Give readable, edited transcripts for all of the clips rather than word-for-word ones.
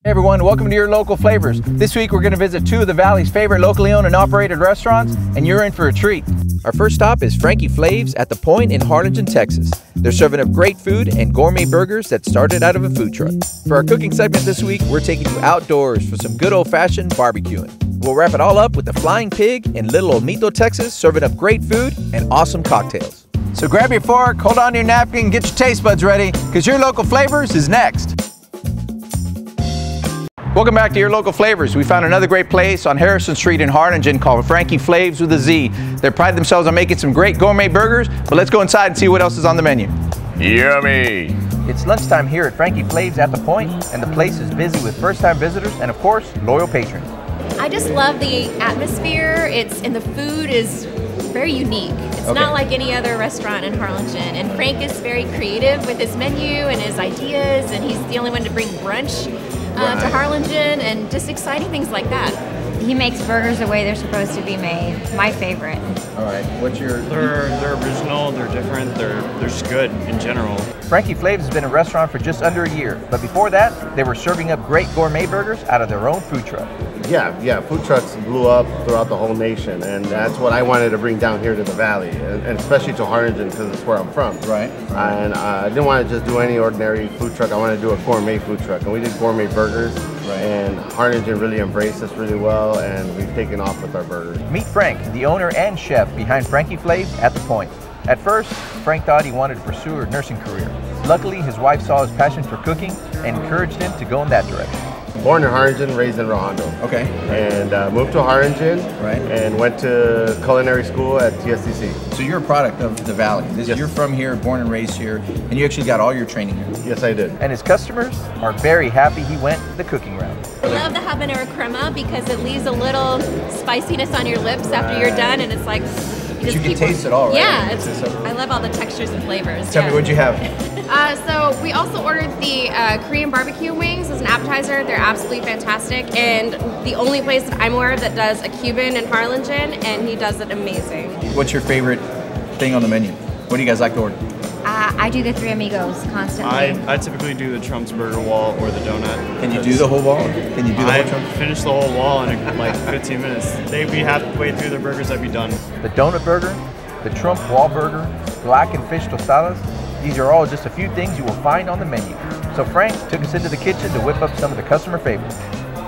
Hey everyone, welcome to your local flavors. This week we're going to visit two of the Valley's favorite locally owned and operated restaurants, and you're in for a treat. Our first stop is Frankie FLAV'Z at the Point in Harlingen, Texas. They're serving up great food and gourmet burgers that started out of a food truck. For our cooking segment this week, we're taking you outdoors for some good old-fashioned barbecuing. We'll wrap it all up with the Flying Pig in Little Old Mito, Texas, serving up great food and awesome cocktails. So grab your fork, hold on to your napkin, and get your taste buds ready, because your local flavors is next. Welcome back to Your Local Flavors. We found another great place on Harrison Street in Harlingen called Frankie FLAV'Z with a Z. They pride themselves on making some great gourmet burgers, but let's go inside and see what else is on the menu. Yummy! It's lunchtime here at Frankie FLAV'Z at the Point, and the place is busy with first-time visitors and, of course, loyal patrons. I just love the atmosphere. And the food is very unique. It's not like any other restaurant in Harlingen. And Frank is very creative with his menu and his ideas, and he's the only one to bring brunch to Harlingen and just exciting things like that. He makes burgers the way they're supposed to be made. My favorite. All right, what's your... They're original, they're different, they're just good in general. Frankie FLAV'Z has been a restaurant for just under a year, but before that, they were serving up great gourmet burgers out of their own food truck. Yeah, food trucks blew up throughout the whole nation, and that's what I wanted to bring down here to the Valley, and especially to Harlingen because it's where I'm from. Right. And I didn't want to just do any ordinary food truck. I wanted to do a gourmet food truck, and we did gourmet burgers. Right. And Harlingen really embraced us really well, and we've taken off with our burgers. Meet Frank, the owner and chef behind Frankie FLAV'Z at the Point. At first, Frank thought he wanted to pursue a nursing career. Luckily, his wife saw his passion for cooking and encouraged him to go in that direction. Born in Harlingen, raised in Rojondo. Okay. And moved to Harlingen. Right. And went to culinary school at TSCC. So you're a product of the Valley. Yes. You're from here, born and raised here, and you actually got all your training here. Yes, I did. And his customers are very happy he went the cooking route. I love the habanero crema because it leaves a little spiciness on your lips after you're done, and it's like You can taste it all, right? Yeah, I love all the textures and flavors. Tell me, what'd you have? So we also ordered the Korean barbecue wings as an appetizer. They're absolutely fantastic, and the only place that I'm aware of that does a Cuban in Harlingen, and he does it amazing. What's your favorite thing on the menu? What do you guys like to order? I do the Three Amigos constantly. I typically do the Trump's Burger Wall or the donut. Can you do the whole wall? Can you do the whole Trump? I finished the whole wall in like 15 minutes. They'd be halfway through their burgers, I'd be done. The donut burger, the Trump wall burger, black and fish tostadas. These are all just a few things you will find on the menu. So Frank took us into the kitchen to whip up some of the customer favorites.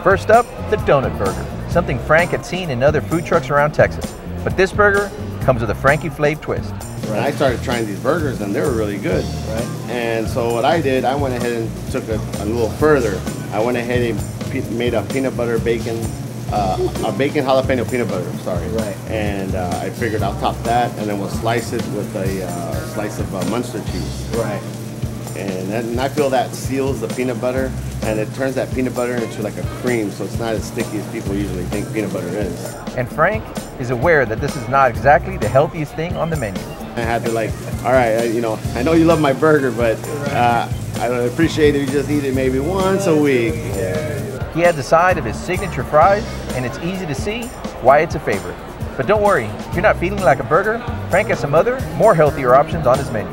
First up, the donut burger, something Frank had seen in other food trucks around Texas. But this burger comes with a Frankie FLAV'Z twist. When I started trying these burgers, and they were really good. Right. And so what I did, I went ahead and took it a little further. I went ahead and made a peanut butter bacon, a bacon jalapeno peanut butter, sorry. Right. And I figured I'll top that, and then we'll slice it with a slice of Munster cheese. Right. And I feel that seals the peanut butter, and it turns that peanut butter into like a cream, so it's not as sticky as people usually think peanut butter is. And Frank is aware that this is not exactly the healthiest thing on the menu. I had to all right, I know you love my burger, but I would appreciate if you just eat it maybe once a week. He had the side of his signature fries, and it's easy to see why it's a favorite. But don't worry, if you're not feeling like a burger, Frank has some other, more healthier options on his menu.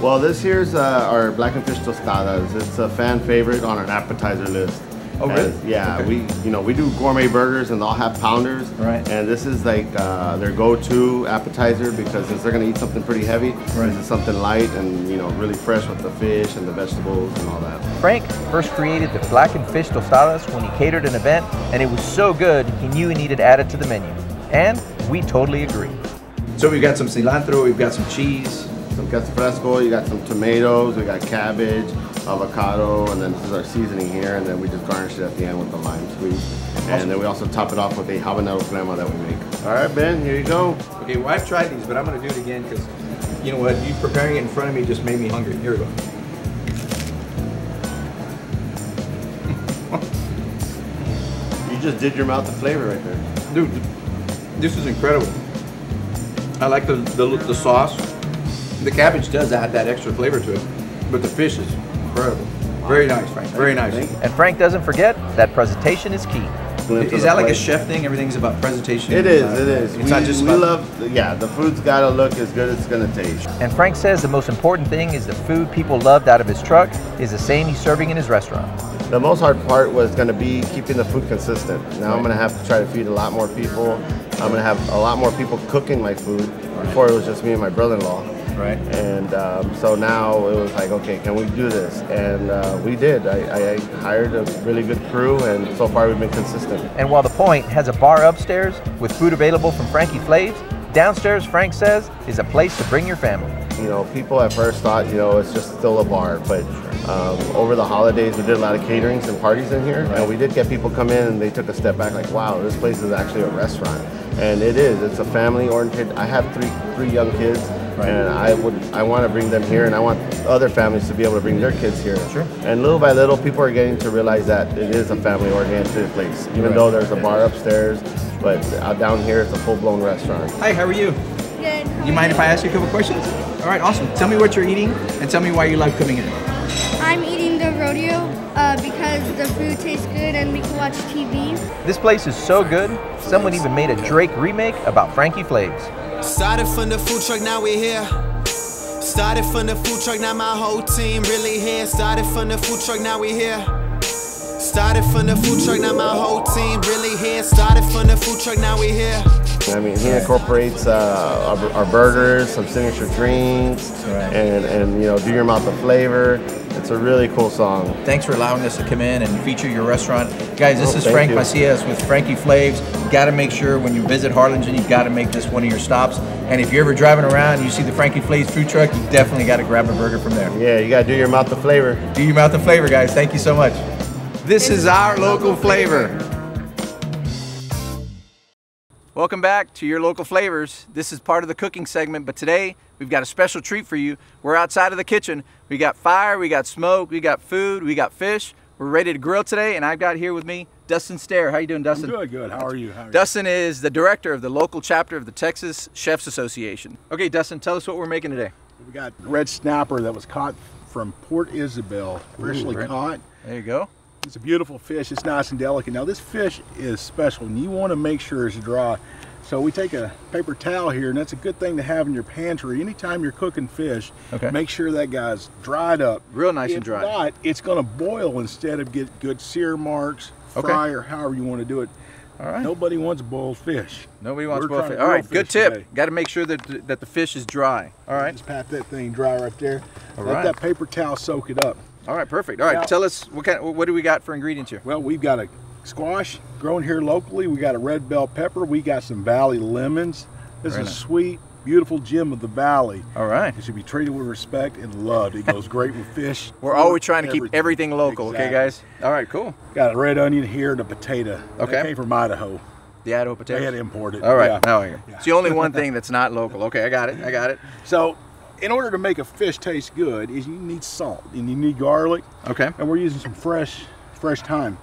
Well, this here's our black and fish tostadas. It's a fan favorite on our appetizer list. Oh, really? Yeah, okay. we do gourmet burgers, and they'll have pounders. Right. And this is like their go-to appetizer because since they're gonna eat something pretty heavy, right, this is something light and really fresh with the fish and the vegetables and all that. Frank first created the black and fish tostadas when he catered an event, and it was so good he knew he needed added to the menu. And we totally agree. So we've got some cilantro, we've got some cheese, some queso fresco, you got some tomatoes, we got cabbage, avocado, and then this is our seasoning here, and then we just garnish it at the end with the lime squeeze. And then we also top it off with a habanero crema that we make. All right, Ben, here you go. Okay, well, I've tried these, but I'm going to do it again because, you know what, you preparing it in front of me just made me hungry. Here we go. You just did your mouth of flavor right there. Dude, this is incredible. I like the sauce. The cabbage does add that extra flavor to it, but the fish is incredible. Very nice, Frank. Very nice. And Frank doesn't forget that presentation is key. Is that like a chef thing? Everything's about presentation? It is, it is. It's not just about... the food's gotta look as good as it's gonna taste. And Frank says the most important thing is the food people loved out of his truck is the same he's serving in his restaurant. The most hard part was going to be keeping the food consistent. Now I'm going to have to try to feed a lot more people. I'm going to have a lot more people cooking my food. Before it was just me and my brother-in-law. Right. And so now it was like, okay, can we do this? And we did. I hired a really good crew, and so far we've been consistent. And while the Point has a bar upstairs with food available from Frankie FLAV'Z, downstairs, Frank says, is a place to bring your family. You know, people at first thought, you know, it's just still a bar, but over the holidays we did a lot of caterings and parties in here, and we did get people come in and they took a step back like, wow, this place is actually a restaurant. And it is. It's a family-oriented. I have three young kids, and I want to bring them here, and I want other families to be able to bring their kids here. Sure. And little by little, people are getting to realize that it is a family-oriented place, even though there's a bar upstairs, but down here it's a full-blown restaurant. Hi, how are you? Good. You mind if I ask you a couple questions? All right, awesome. Tell me what you're eating, and tell me why you love coming in. I'm eating the rodeo because the food tastes good and we can watch TV. This place is so good, someone even made a Drake remake about Frankie FLAV'Z. Started from the food truck, now we're here. Started from the food truck, now my whole team really here. Started from the food truck, now we're here. Started from the food truck, now my whole team really here. Started from the food truck, now we're here. I mean, he incorporates our burgers, some signature drinks, and you know, do your mouth of flavor. It's a really cool song. Thanks for allowing us to come in and feature your restaurant. Guys, this is Frank Macias with Frankie FLAV'Z. You gotta make sure when you visit Harlingen, you gotta make this one of your stops. And if you're ever driving around and you see the Frankie FLAV'Z food truck, you definitely gotta grab a burger from there. Yeah, you gotta do your mouth of flavor. Do your mouth of flavor, guys. Thank you so much. This is our local flavor. Welcome back to Your Local Flavors. This is part of the cooking segment, but today we've got a special treat for you. We're outside of the kitchen. We got fire, we got smoke, we got food, we got fish. We're ready to grill today, and I've got here with me Dustin STAIR. How you doing, Dustin? I'm good. How are you? Dustin is the director of the local chapter of the Texas Chefs Association. Okay, Dustin, tell us what we're making today. We got red snapper that was caught from Port Isabel, freshly caught. There you go. It's a beautiful fish. It's nice and delicate. Now this fish is special, and you want to make sure it's dry. So we take a paper towel here, and that's a good thing to have in your pantry. Anytime you're cooking fish, make sure that guy's dried up. Real nice and dry. If not, it's going to boil instead of get good sear marks, fry, or however you want to do it. All right. Nobody wants boiled fish. Nobody wants boiled fish. All right, good tip. Got to make sure that the fish is dry. All right. Just pat that thing dry right there. All Let right. that paper towel soak it up. All right, perfect. All right, now, tell us what do we got for ingredients here? Well, we've got a squash grown here locally. We got a red bell pepper. We got some valley lemons. This is a sweet, beautiful gem of the valley. All right. It should be treated with respect and loved. It goes great with fish. We're always trying to keep everything local, okay, guys? All right, cool. Got a red onion here and a potato. Okay. That came from Idaho. The Idaho potato? They had imported. All right. It's the only one thing that's not local. Okay, I got it. So, in order to make a fish taste good, is you need salt and you need garlic. Okay. And we're using some fresh thyme.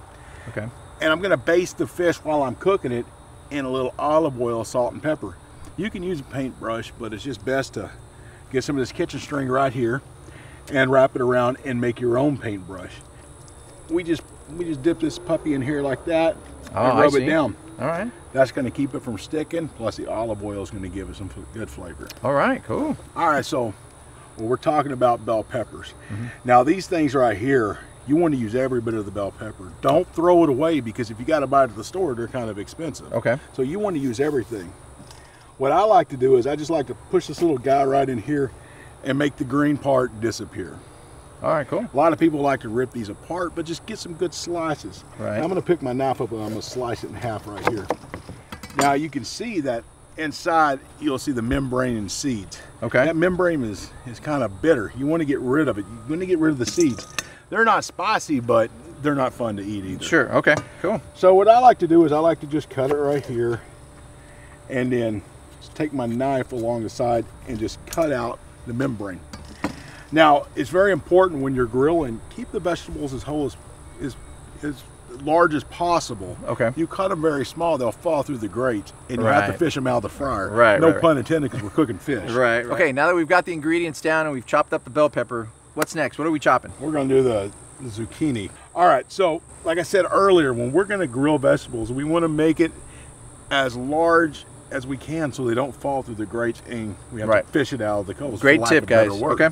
Okay. And I'm going to baste the fish while I'm cooking it in a little olive oil, salt, and pepper. You can use a paintbrush, but it's just best to get some of this kitchen string right here and wrap it around and make your own paintbrush. We just dip this puppy in here like that and rub it down. All right. That's going to keep it from sticking, plus the olive oil is going to give it some good flavor. All right, cool. All right, so we're talking about bell peppers. Now these things right here, you want to use every bit of the bell pepper. Don't throw it away, because if you got to buy it at the store, they're kind of expensive. Okay. So you want to use everything. What I like to do is I just like to push this little guy right in here and make the green part disappear. All right, cool. A lot of people like to rip these apart, but just get some good slices. Right. I'm going to pick my knife up and I'm going to slice it in half right here. Now you can see that inside you'll see the membrane and seeds. Okay. That membrane is kind of bitter. You want to get rid of it. You want to get rid of the seeds. They're not spicy, but they're not fun to eat either. Sure, okay, cool. So what I like to do is I like to just cut it right here and then just take my knife along the side and just cut out the membrane. Now, it's very important when you're grilling, keep the vegetables as whole as large as possible. Okay. You cut them very small, they'll fall through the grate, and you have to fish them out of the fryer. Right. No pun intended, because we're cooking fish. Right. Okay, now that we've got the ingredients down and we've chopped up the bell pepper, what's next? What are we chopping? We're going to do the zucchini. All right, so like I said earlier, when we're going to grill vegetables, we want to make it as large as we can so they don't fall through the grates and we have to fish it out of the coals. Great tip, guys. Okay.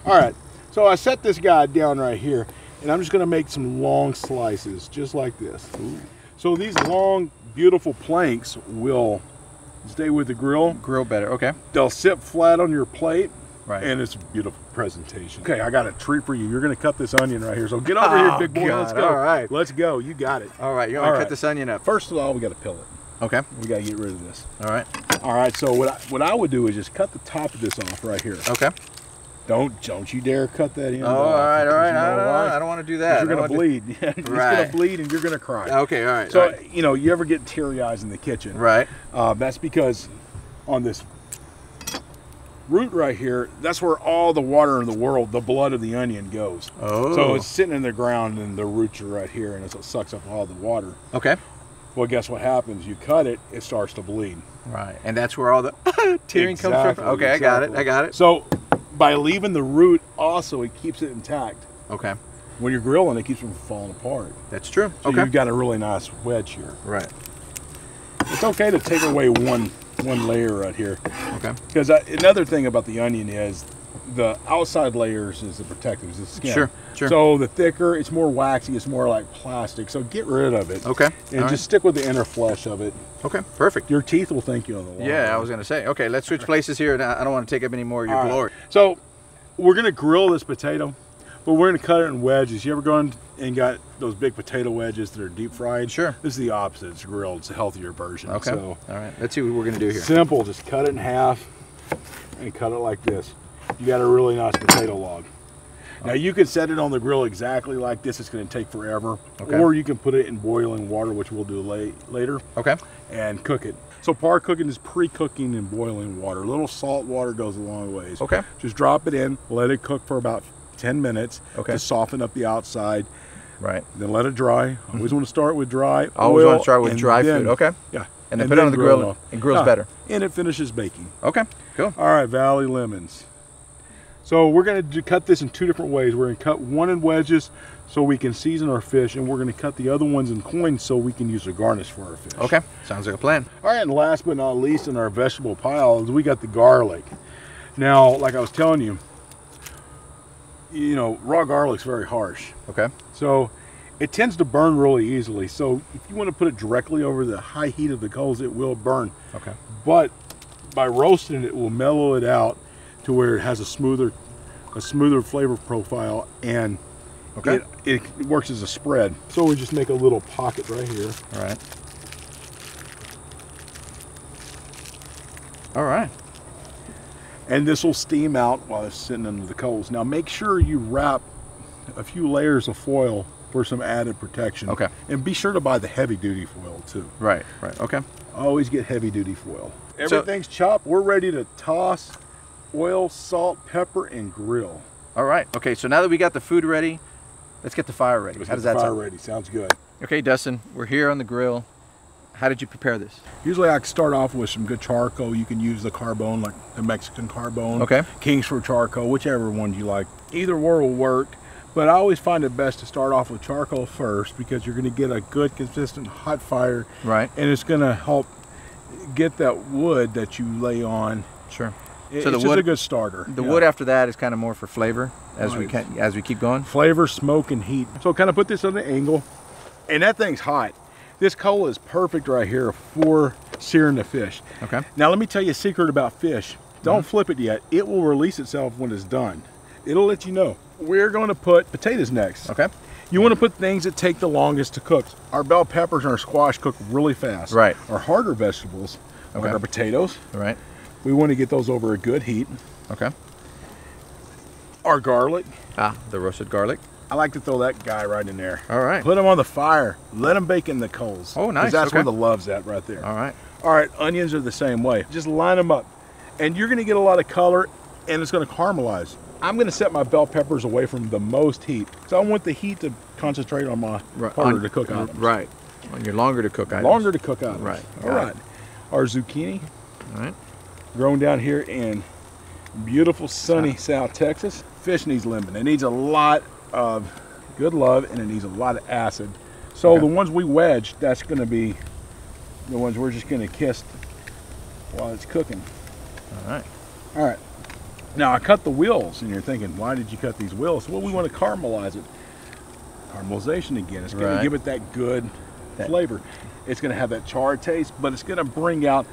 All right, so I set this guy down right here. And I'm just gonna make some long slices, just like this. Ooh. So these long, beautiful planks will stay with the grill. Grill better, okay. They'll sit flat on your plate. Right. And it's a beautiful presentation. Okay, I got a treat for you. You're gonna cut this onion right here. So get over here, big boy. God. Let's go. All right. Let's go. You got it. All right, you're gonna cut this onion up. First of all, we gotta peel it. Okay. We gotta get rid of this. All right. All right, so what I would do is just cut the top of this off right here. Okay. Don't you dare cut that in. Oh, all right. I don't want to do that. You're gonna bleed. It's gonna bleed and you're gonna cry. Okay, all right. So all right. you know, you ever get teary eyes in the kitchen? Right. That's because on this root right here, that's where all the water in the world, the blood of the onion goes. Oh. So it's sitting in the ground and the roots are right here, and it sucks up all the water. Okay. Well, guess what happens? You cut it, it starts to bleed. Right. And that's where all the tearing comes from? Okay, exactly. I got it. So by leaving the root also, it keeps it intact. Okay. When you're grilling, it keeps it from falling apart. That's true. So okay. You've got a really nice wedge here. Right. It's okay to take away one layer right here. Okay. Because another thing about the onion is the outside layers is the protective, the skin. Sure, sure. So the thicker, it's more waxy, it's more like plastic. So get rid of it. Okay. And just stick with the inner flesh of it. Okay, perfect. Your teeth will thank you on the long Yeah, run. I was going to say. Okay, let's switch places here. I don't want to take up any more of your glory. So we're going to grill this potato, but we're going to cut it in wedges. You ever gone and got those big potato wedges that are deep fried? Sure. This is the opposite. It's grilled. It's a healthier version. Okay. So, all right. Let's see what we're going to do here. Simple. Just cut it in half and cut it like this. You got a really nice potato log. Now you can set it on the grill exactly like this. It's going to take forever. Okay. Or you can put it in boiling water, which we'll do later. Okay. And cook it. So par cooking is pre-cooking in boiling water. A little salt water goes a long ways. Okay. Just drop it in, let it cook for about 10 minutes to soften up the outside. Right. Then let it dry. Always want to start with dry. Always oil, want to start with dry food. Okay. Yeah. And then put it on the grill and grills better. And it finishes baking. Okay. Cool. All right, Valley lemons. So we're going to cut this in two different ways. We're going to cut one in wedges so we can season our fish, and we're going to cut the other ones in coins so we can use a garnish for our fish. Okay, sounds like a plan. All right, and last but not least in our vegetable pile is we got the garlic. Now, like I was telling you, raw garlic's very harsh. Okay. So it tends to burn really easily. So if you want to put it directly over the high heat of the coals, it will burn. Okay. But by roasting it will mellow it out to where it has a smoother flavor profile, and it works as a spread. So we just make a little pocket right here. All right. All right. And this will steam out while it's sitting under the coals. Now make sure you wrap a few layers of foil for some added protection. Okay. And be sure to buy the heavy duty foil too. Right, okay. Always get heavy duty foil. Everything's chopped. We're ready to toss. Oil, salt, pepper, and grill. All right. Okay, so now that we got the food ready, let's get the fire ready. How does that sound? Fire ready. Sounds good. Okay, Dustin, we're here on the grill. How did you prepare this? Usually I start off with some good charcoal. You can use the carbone, like the Mexican carbone. Okay. Kingsford charcoal, whichever one you like. Either or will work, but I always find it best to start off with charcoal first because you're going to get a good, consistent hot fire. Right. And it's going to help get that wood that you lay on. Sure. So it's just a good starter. The wood after that is kind of more for flavor as we keep going. Flavor, smoke, and heat. So kind of put this on the angle, and that thing's hot. This coal is perfect right here for searing the fish. Okay. Now let me tell you a secret about fish. Don't flip it yet. It will release itself when it's done. It'll let you know. We're going to put potatoes next. Okay. You want to put things that take the longest to cook. Our bell peppers and our squash cook really fast. Right. Our harder vegetables, like our potatoes. Right. We want to get those over a good heat. Okay. Our garlic. The roasted garlic. I like to throw that guy right in there. All right. Put them on the fire. Let them bake in the coals. Oh, nice. Because that's where the love's at right there. All right. All right, onions are the same way. Just line them up. And you're going to get a lot of color, and it's going to caramelize. I'm going to set my bell peppers away from the most heat. So I want the heat to concentrate on my harder to cook items. Right. On your longer to cook items. Longer to cook items. Right. All right. Our zucchini. All right. Grown down here in beautiful sunny South Texas. Fish needs lemon. It needs a lot of good love, and it needs a lot of acid. So the ones we wedge, that's going to be the ones we're just going to kiss while it's cooking. All right. All right. Now I cut the wheels, and you're thinking, why did you cut these wheels? Well, we want to caramelize it. caramelization again. It's going to give it that good flavor. It's going to have that charred taste, but it's going to bring out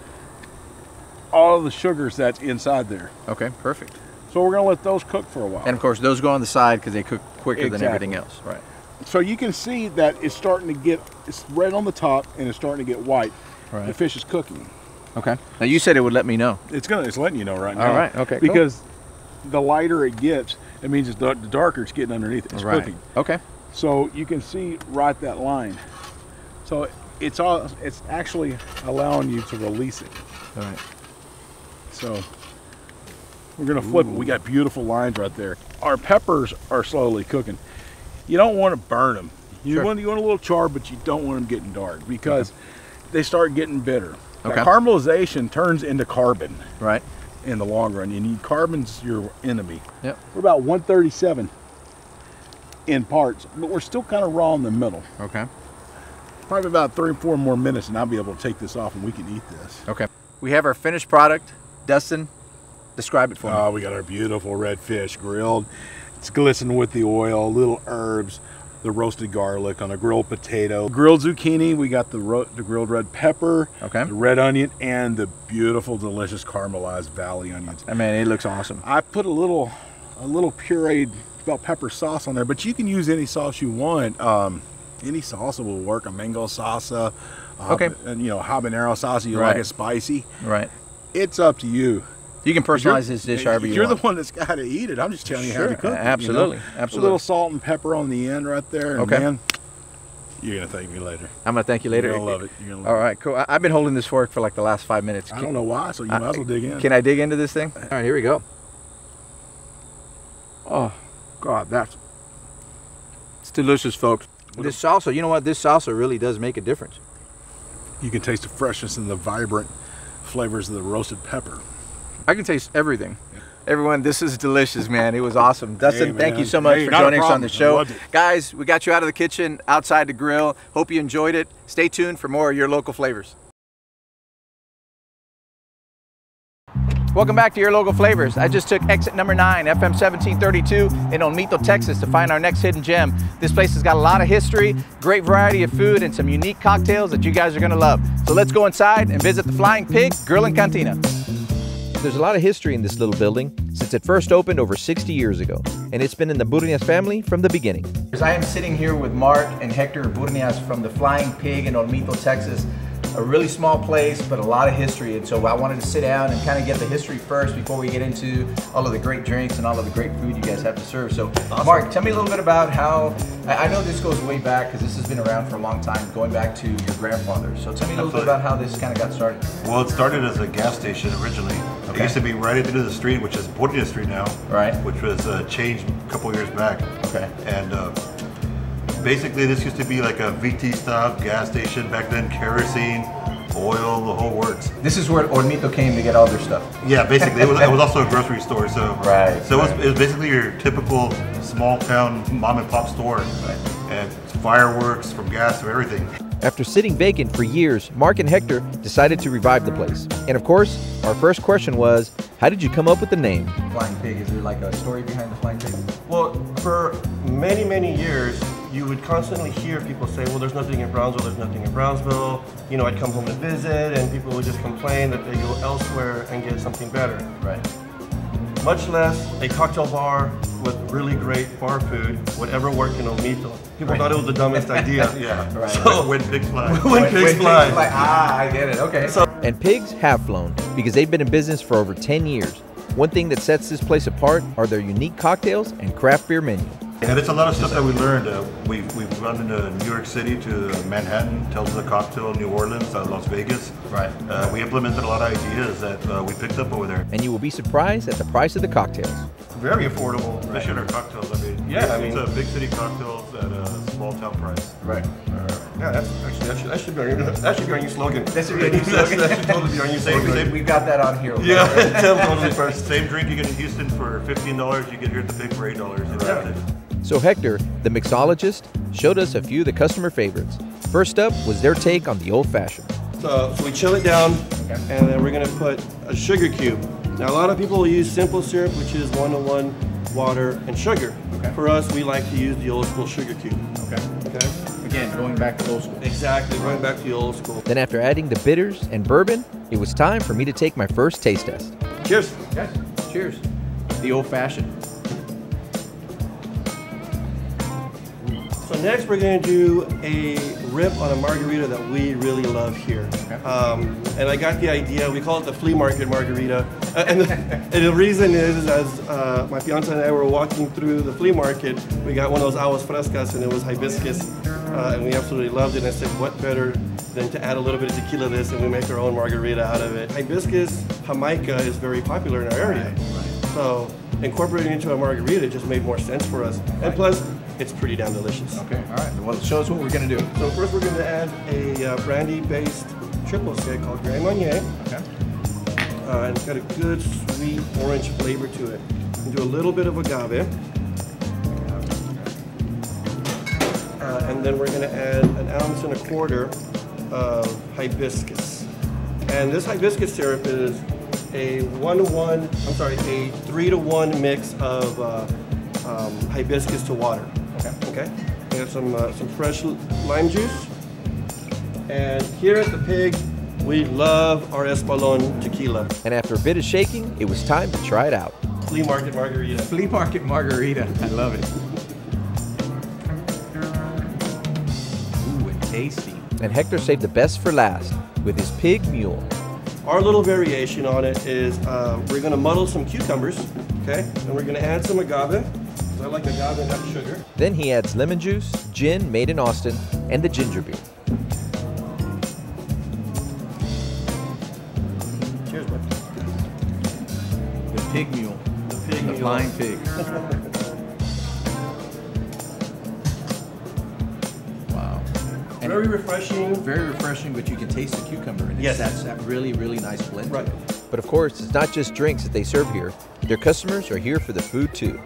all of the sugars that's inside there. Okay, perfect. So we're going to let those cook for a while. And of course, those go on the side because they cook quicker than everything else. Right. So you can see that it's starting to get, it's red on the top and it's starting to get white. Right. The fish is cooking. Okay. Now you said it would let me know. It's letting you know right now. All right. Okay. Because the lighter it gets, it means it's the darker it's getting underneath it. It's cooking. Okay. So you can see right that line. So it's actually allowing you to release it. All right. So we're gonna flip it. We got beautiful lines right there. Our peppers are slowly cooking. You don't want to burn them. You want a little char, but you don't want them getting dark because they start getting bitter. That caramelization turns into carbon. Right. In the long run, you need carbon's your enemy. Yep. We're about 137 in parts, but we're still kind of raw in the middle. Okay. Probably about 3 or 4 more minutes, and I'll be able to take this off, and we can eat this. Okay. We have our finished product. Dustin, describe it for me. Oh, we got our beautiful red fish grilled. It's glistening with the oil, little herbs, the roasted garlic on a grilled potato, grilled zucchini. We got the grilled red pepper, the red onion, and the beautiful, delicious caramelized valley onions. I mean, it looks awesome. I put a little pureed bell pepper sauce on there, but you can use any sauce you want. Any salsa will work. A mango salsa, and habanero salsa. You like it spicy. Right. It's up to you. You can personalize this dish however you want. You're the one that's got to eat it. I'm just telling you how to cook it. Absolutely. Absolutely. A little salt and pepper on the end right there. And man, you're going to thank me later. I'm going to thank you later. You're going to love it. You're gonna love All right, cool. I've been holding this fork for like the last 5 minutes. I don't know why, so you might as well dig in. Can I dig into this thing? All right, here we go. Oh, God, it's delicious, folks. This salsa, you know what? This salsa really does make a difference. You can taste the freshness and the vibrant flavors of the roasted pepper. I can taste everything. Everyone, this is delicious, man. It was awesome. Dustin, thank you so much for joining us on the show. Guys, we got you out of the kitchen, outside the grill. Hope you enjoyed it. Stay tuned for more of your local flavors. Welcome back to Your Local Flavors. I just took exit number 9, FM 1732 in Olmito, Texas to find our next hidden gem. This place has got a lot of history, great variety of food, and some unique cocktails that you guys are gonna love. So let's go inside and visit the Flying Pig Grill and Cantina. There's a lot of history in this little building since it first opened over 60 years ago, and it's been in the Burnias family from the beginning. I am sitting here with Mark and Hector Burnias from the Flying Pig in Olmito, Texas. A really small place, but a lot of history, and so I wanted to sit down and kind of get the history first before we get into all of the great drinks and all of the great food you guys have to serve. So, Mark, tell me a little bit about how, I know this goes way back because this has been around for a long time, going back to your grandfather. So tell me a little bit about how this kind of got started. Well, it started as a gas station originally. It used to be right at the end of the street, which is Burnias Street now, which was changed a couple years back. And basically, this used to be like a VT stop, gas station back then, kerosene, oil, the whole works. This is where Olmito came to get all their stuff. Yeah, basically. It was also a grocery store. So, it was basically your typical small town mom and pop store. And fireworks from gas to everything. After sitting vacant for years, Mark and Hector decided to revive the place. And of course, our first question was, how did you come up with the name? Flying Pig, is there like a story behind the Flying Pig? Well, for many, many years, you would constantly hear people say, well, there's nothing in Brownsville, there's nothing in Brownsville. You know, I'd come home to visit and people would just complain that they go elsewhere and get something better. Much less a cocktail bar with really great bar food would ever work in Olmito. People thought it was the dumbest idea. So, when pigs fly. When pigs fly. I get it, okay. And pigs have flown because they've been in business for over 10 years. One thing that sets this place apart are their unique cocktails and craft beer menu. And it's a lot of stuff that we learned. We've run into New York City to Manhattan, Tales of the Cocktail, New Orleans, Las Vegas. We implemented a lot of ideas that we picked up over there. And you will be surprised at the price of the cocktails. Very affordable. Especially our cocktails. I mean, it's a big city cocktails at a small town price. Yeah, that should be our new slogan. That should be our new slogan. That should totally be our new slogan. We've got that on here. Totally first. Same drink you get in Houston for $15, you get here at the Pig for $8. So Hector, the mixologist, showed us a few of the customer favorites. First up was their take on the old-fashioned. So we chill it down, and then we're gonna put a sugar cube. Now a lot of people will use simple syrup, which is 1-to-1 water and sugar. Okay. For us, we like to use the old school sugar cube. Okay. Again, going back to old school. Exactly, going back to the old school. Then after adding the bitters and bourbon, it was time for me to take my first taste test. Cheers. Yes, cheers. The old-fashioned. So next we're going to do a rip on a margarita that we really love here. Okay. And I got the idea, we call it the flea market margarita. And the reason is, as my fiance and I were walking through the flea market, we got one of those aguas frescas and it was hibiscus. And we absolutely loved it. And I said, what better than to add a little bit of tequila to this and we make our own margarita out of it. Hibiscus Jamaica is very popular in our area. Right. So incorporating it into a margarita just made more sense for us. Right. And plus, it's pretty damn delicious. Okay, all right. Well, show us what we're going to do. So first we're going to add a brandy-based triple sec called Grand Marnier. Okay. And it's got a good sweet orange flavor to it. And do a little bit of agave. And then we're going to add 1.25 ounces of hibiscus. And this hibiscus syrup is a 3-to-1 mix of hibiscus to water. Okay. We have some fresh lime juice. And here at the Pig, we love our Espolón tequila. And after a bit of shaking, it was time to try it out. Flea market margarita. Flea market margarita. I love it. Ooh, and tasty. And Hector saved the best for last with his Pig Mule. Our little variation on it is we're going to muddle some cucumbers, okay? And we're going to add some agave. I like agave and not sugar. Then he adds lemon juice, gin made in Austin, and the ginger beer. Cheers, bud. The Pig Mule. The Flying Pig. Wow. And very refreshing. Very refreshing, but you can taste the cucumber. And yes. That's that really, really nice blend. Right. But of course, it's not just drinks that they serve here. Their customers are here for the food too.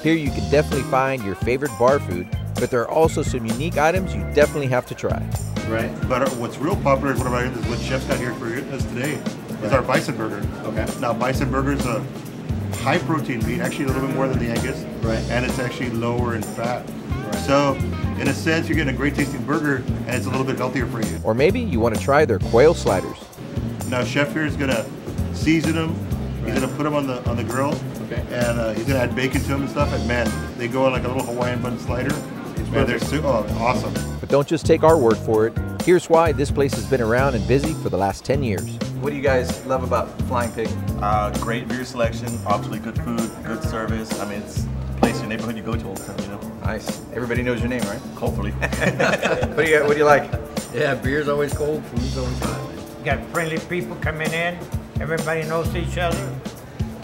Here you can definitely find your favorite bar food, but there are also some unique items you definitely have to try. Right. But what's real popular, what about what Chef's got here for us today, is our bison burger. Okay. Now, bison burger is a high protein meat, actually a little bit more than the Angus. Right. And it's actually lower in fat. Right. So, in a sense, you're getting a great tasting burger, and it's a little bit healthier for you. Or maybe you want to try their quail sliders. Now, Chef here is going to season them. He's going to put them on the grill. Okay. And he's going to add bacon to them and stuff. And man, they go on like a little Hawaiian bun slider. Man, they're awesome. But don't just take our word for it. Here's why this place has been around and busy for the last 10 years. What do you guys love about Flying Pig? Great beer selection, obviously good food, good service. I mean, it's a place in your neighborhood you go to all the time, you know? Nice. Everybody knows your name, right? Hopefully. What do you like? Yeah, beer's always cold, food's always hot. You got friendly people coming in. Everybody knows each other.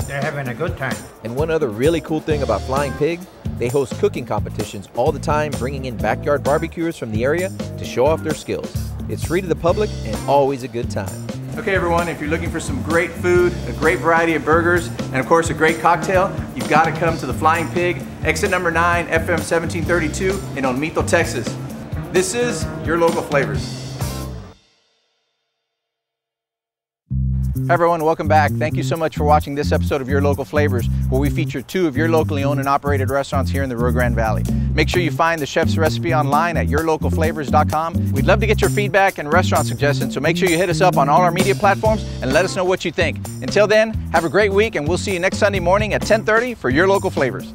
They're having a good time. And one other really cool thing about Flying Pig, they host cooking competitions all the time, bringing in backyard barbecuers from the area to show off their skills. It's free to the public and always a good time. Okay, everyone, if you're looking for some great food, a great variety of burgers, and of course a great cocktail, you've got to come to the Flying Pig, exit number 9, FM 1732 in Olmito, Texas. This is Your Local Flavors. Hi everyone, welcome back. Thank you so much for watching this episode of Your Local Flavors, where we feature 2 of your locally owned and operated restaurants here in the Rio Grande Valley. Make sure you find the chef's recipe online at yourlocalflavors.com. We'd love to get your feedback and restaurant suggestions, so make sure you hit us up on all our media platforms and let us know what you think. Until then, have a great week, and we'll see you next Sunday morning at 10:30 for Your Local Flavors.